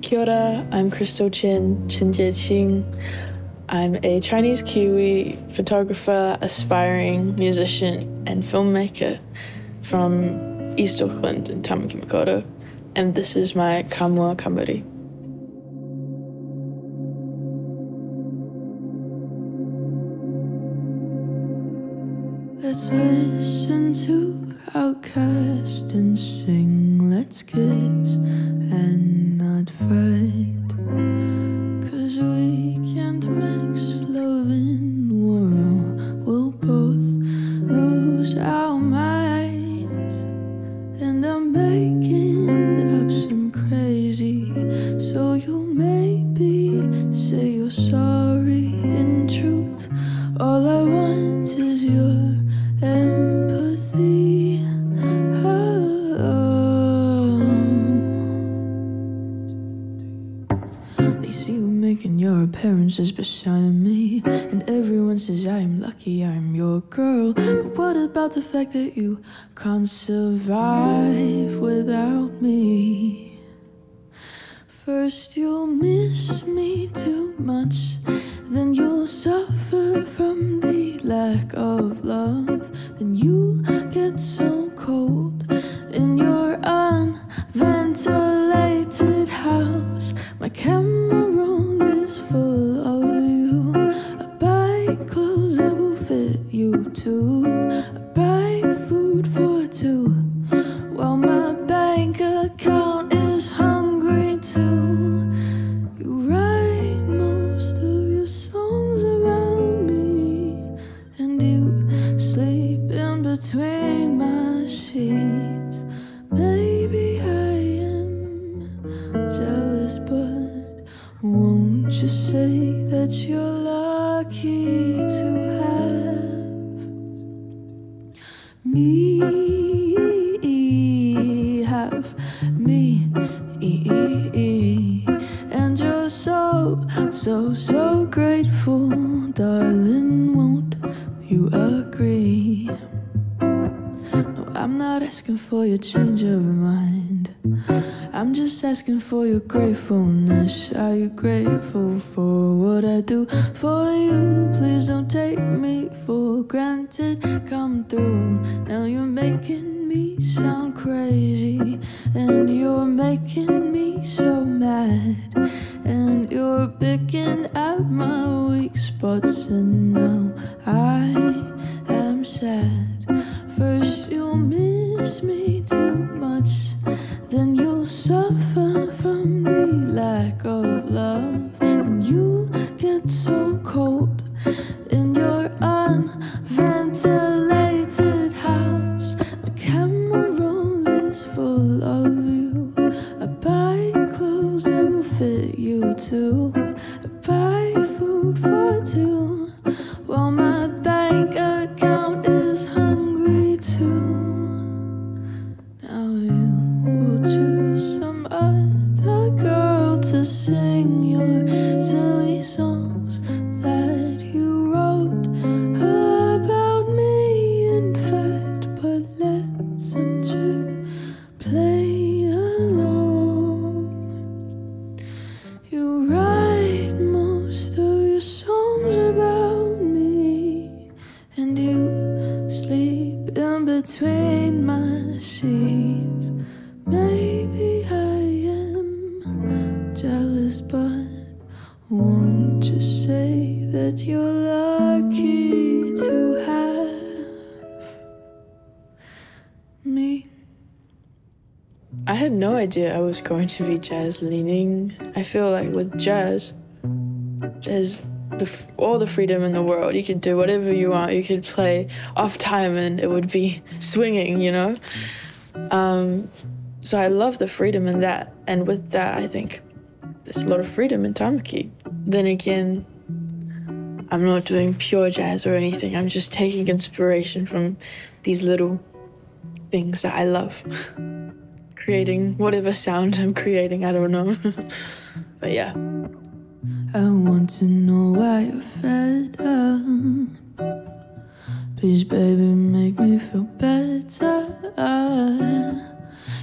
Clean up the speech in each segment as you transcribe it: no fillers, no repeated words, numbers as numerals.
Kia ora, I'm Crystal Chen, Chen Jie-Qing. I'm a Chinese Kiwi photographer, aspiring musician and filmmaker from East Auckland in Tāmaki, and this is my Ka Mua Ka Muri. Let's listen to Outcast and sing, let's kiss and not fight, 'cause we can't mix love in war, we'll both lose our minds. And I'm making up some crazy, so you'll maybe say you're sorry. In truth, all I want is your empathy. They see you making your appearances beside me, and everyone says I am lucky I'm your girl. But what about the fact that you can't survive without me? First you'll miss me too much, then you'll suffer from the lack of love. Then you'll get so cold in your unventilated house. My camera roll is full of you. I buy clothes that will fit you too. I buy food for two, while my bank account is hungry too. You write most of your songs about me, and you sleep in between my sheets. Maybe I am jealous, but won't you say that you're lucky to have me, have me, and you're so grateful, darling, won't you agree? No, I'm not asking for your change of mind, I'm just asking for your gratefulness. Are you grateful for what I do for you? Please don't take me for granted. Come through. Now you're making me sound crazy, and you're making me so mad, and you're picking at my weak spots, and now I am sad. First you'll miss me too much, then you'll suffer from the lack of love. Then you'll get so cold in your unventilated house. My camera roll is full of you. I buy clothes that will fit you too. I buy food for two, while my bank account is hungry too. Now you will choose some other girl to sing your silly songs that you wrote about me, in fact. But let's play along. You write most of your songs about me, and you sleep in between my sheets. Maybe I am jealous, but won't you say that you're lucky to have me? I had no idea I was going to be jazz leaning. I feel like with jazz, there's all the freedom in the world. You could do whatever you want. You could play off time and it would be swinging, you know? So I love the freedom in that. And with that, I think there's a lot of freedom in Tāmaki. Then again, I'm not doing pure jazz or anything. I'm just taking inspiration from these little things that I love. Creating whatever sound I'm creating, I don't know. But yeah. I want to know why you're fed up. Please, baby, make me feel better.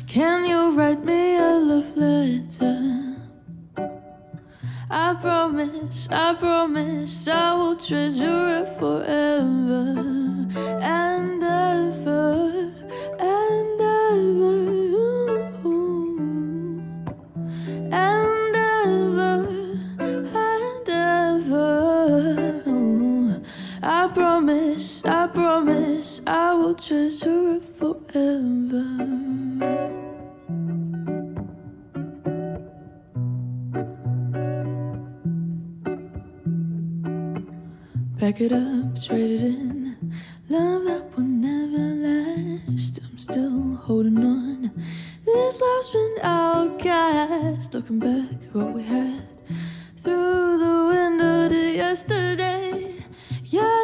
Can you write me a love letter? promise I will treasure it forever and ever and ever and ever and ever. I promise I will treasure it forever. Back it up, trade it in. Love that will never last. I'm still holding on. This love's been outcast. Looking back at what we had through the window to yesterday. Yeah.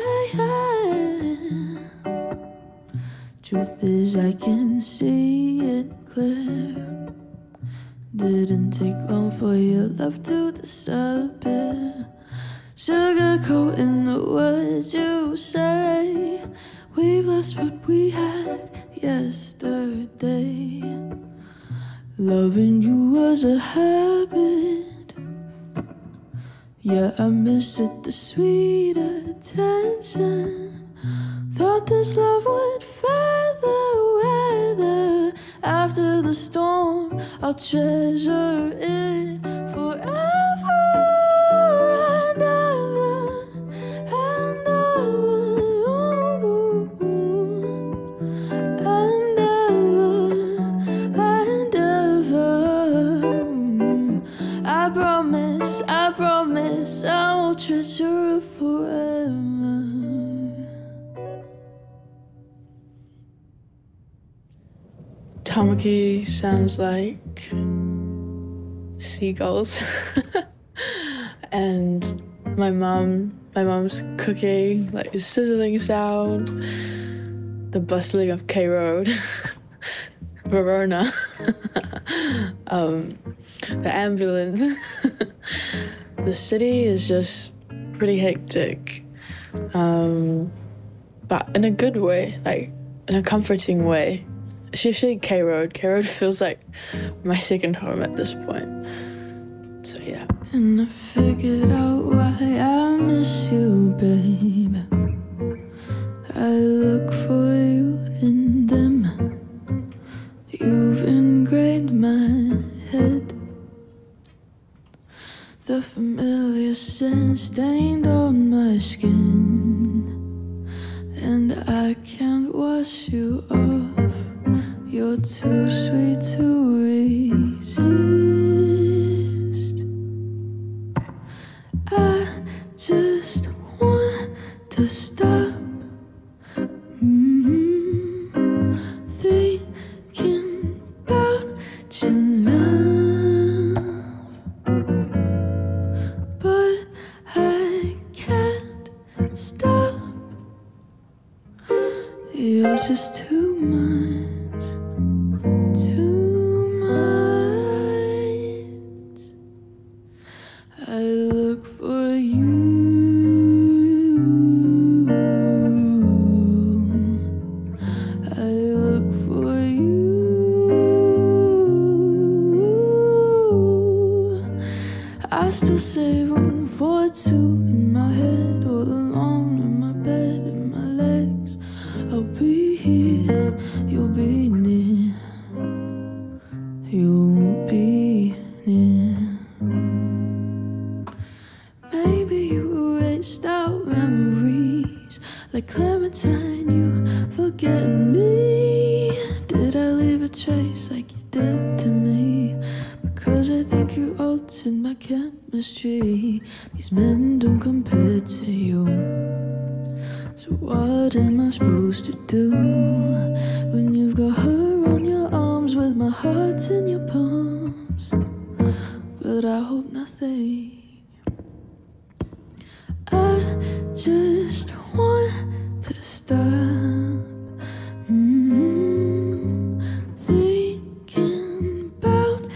Truth is I can see it clear. Didn't take long for your love to disappear. Sugarcoating the words you say. We've lost what we had yesterday. Loving you was a habit. Yeah, I miss it, the sweet attention. Thought this love would fare the weather. After the storm, I'll treasure it forever. I promise I will treasure it forever. Tāmaki sounds like seagulls. And my mom's cooking, like the sizzling sound, the bustling of K Road, Verona, the ambulance. The city is just pretty hectic, but in a good way, like in a comforting way. Especially K Road. K Road feels like my second home at this point. So yeah. And I figured out why I miss you, babe. I look for you in them. You've ingrained my head. The familiar scent stained on my skin, and I can't wash you off. You're too sweet to resist. I just want to stop thinking about your love, but I can't stop. You're just too much. I look for you. I look for you. I still save room for two in my head, all alone in my bed, in my legs. I'll be here, you'll be near. You'll be near. Maybe you erased our memories, like Clementine, you forget me. Did I leave a trace like you did to me? Because I think you altered my chemistry. These men don't compare to you. So what am I supposed to do when you've got her on your arms with my heart in your palms? But I hold nothing. I just want to stop thinking about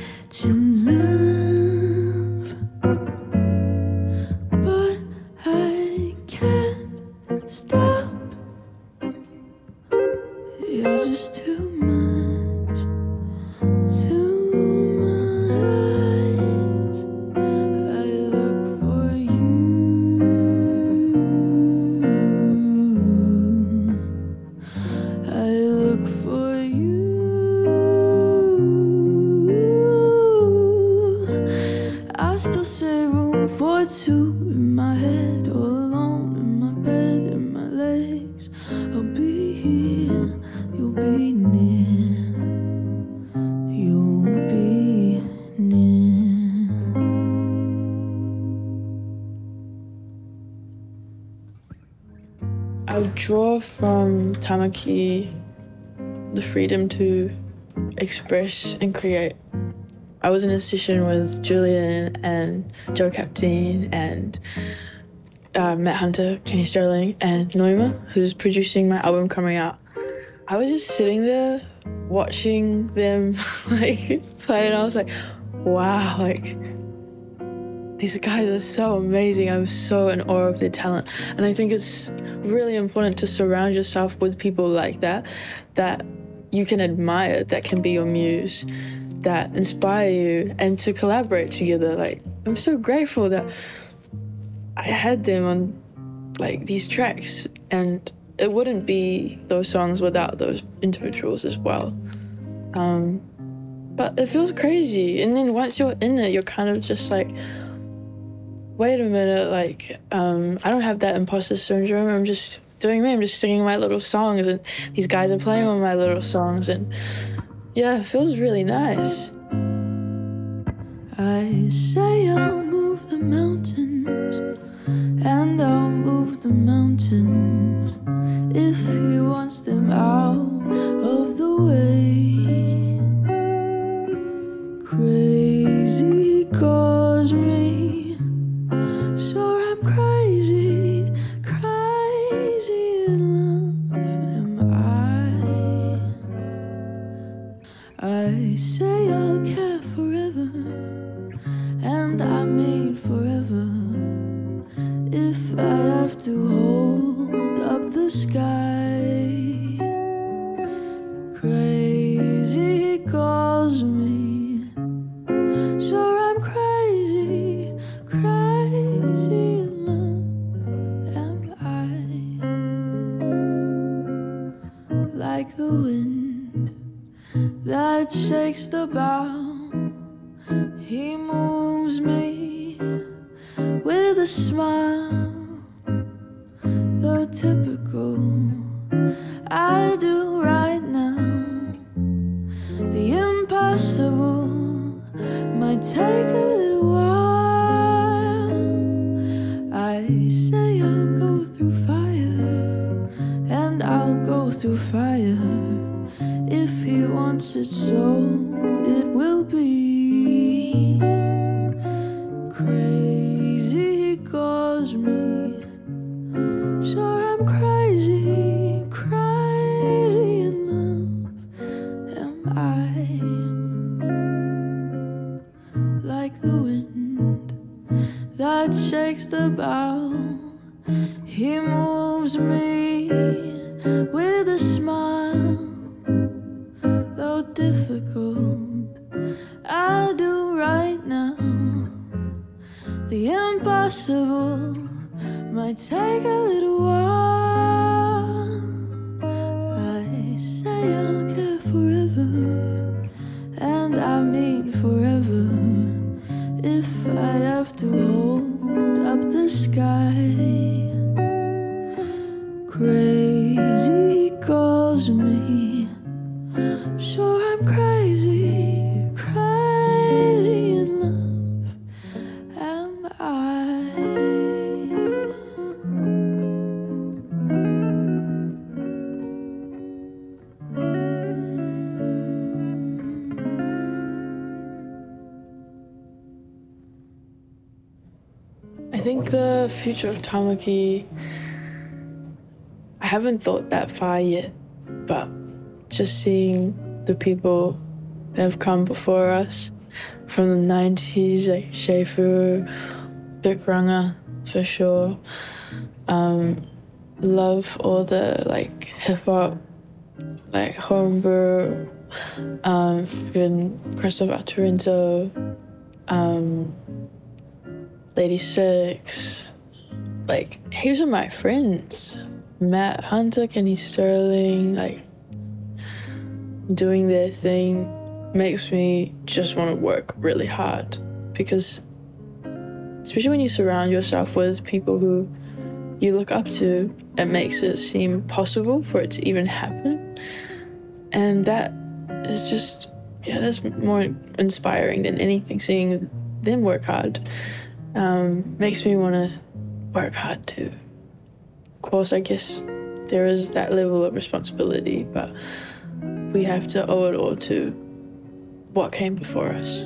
your love, but I can't stop. You're just too much, too much. I tattoo in my head, all alone in my bed, in my legs. I'll be here, you'll be near, you'll be near. I draw from Tāmaki the freedom to express and create. I was in a session with Julian and Joe Captain and Matt Hunter, Kenny Sterling, and Noima, who's producing my album coming out. I was just sitting there watching them play, and I was like, wow, these guys are so amazing. I'm so in awe of their talent. And I think it's really important to surround yourself with people like that you can admire, that can be your muse, that inspire you, and to collaborate together. I'm so grateful that I had them on these tracks, and it wouldn't be those songs without those individuals as well. But it feels crazy, and then once you're in it, you're kind of just like, wait a minute, I don't have that imposter syndrome. I'm just doing me. I'm just singing my little songs, and these guys are playing on my little songs, and yeah, it feels really nice. I say I'll move the mountains, and I'll move the mountains if he wants them out of the way. Crazy calls me, sure I'm crazy, crazy in love am I say I'll care forever, and I mean forever, if I have to hold up the sky. Crazy calls me, sure I'm crazy, crazy in love am I. Like the wind that shakes the bough, he moves me with a smile, though typical I do right now. The impossible might take a little while. I say I'll go through fire, and I'll go through fire if he wants it, so it will be. Crazy calls me, sure I'm crazy, crazy in love am I. Like the wind that shakes the bough, he moves me with a smile, though difficult I do right now. The impossible might take a little while. I say I'll care forever, and I mean forever, if I have to hold up the sky. Crazy calls me, sure I'm crazy, crazy in love am I. I think the future of Tāmaki, I haven't thought that far yet, but just seeing the people that have come before us from the 90s, like Shefu, Bikranga, for sure. Love all the hip-hop, homebrew, even Christopher Toronto, Lady Six, heaps of my friends. Matt Hunter, Kenny Sterling, doing their thing makes me just want to work really hard, because especially when you surround yourself with people who you look up to, it makes it seem possible for it to even happen. And that is just, that's more inspiring than anything. Seeing them work hard makes me want to work hard too. Of course, I guess there is that level of responsibility, but we have to owe it all to what came before us.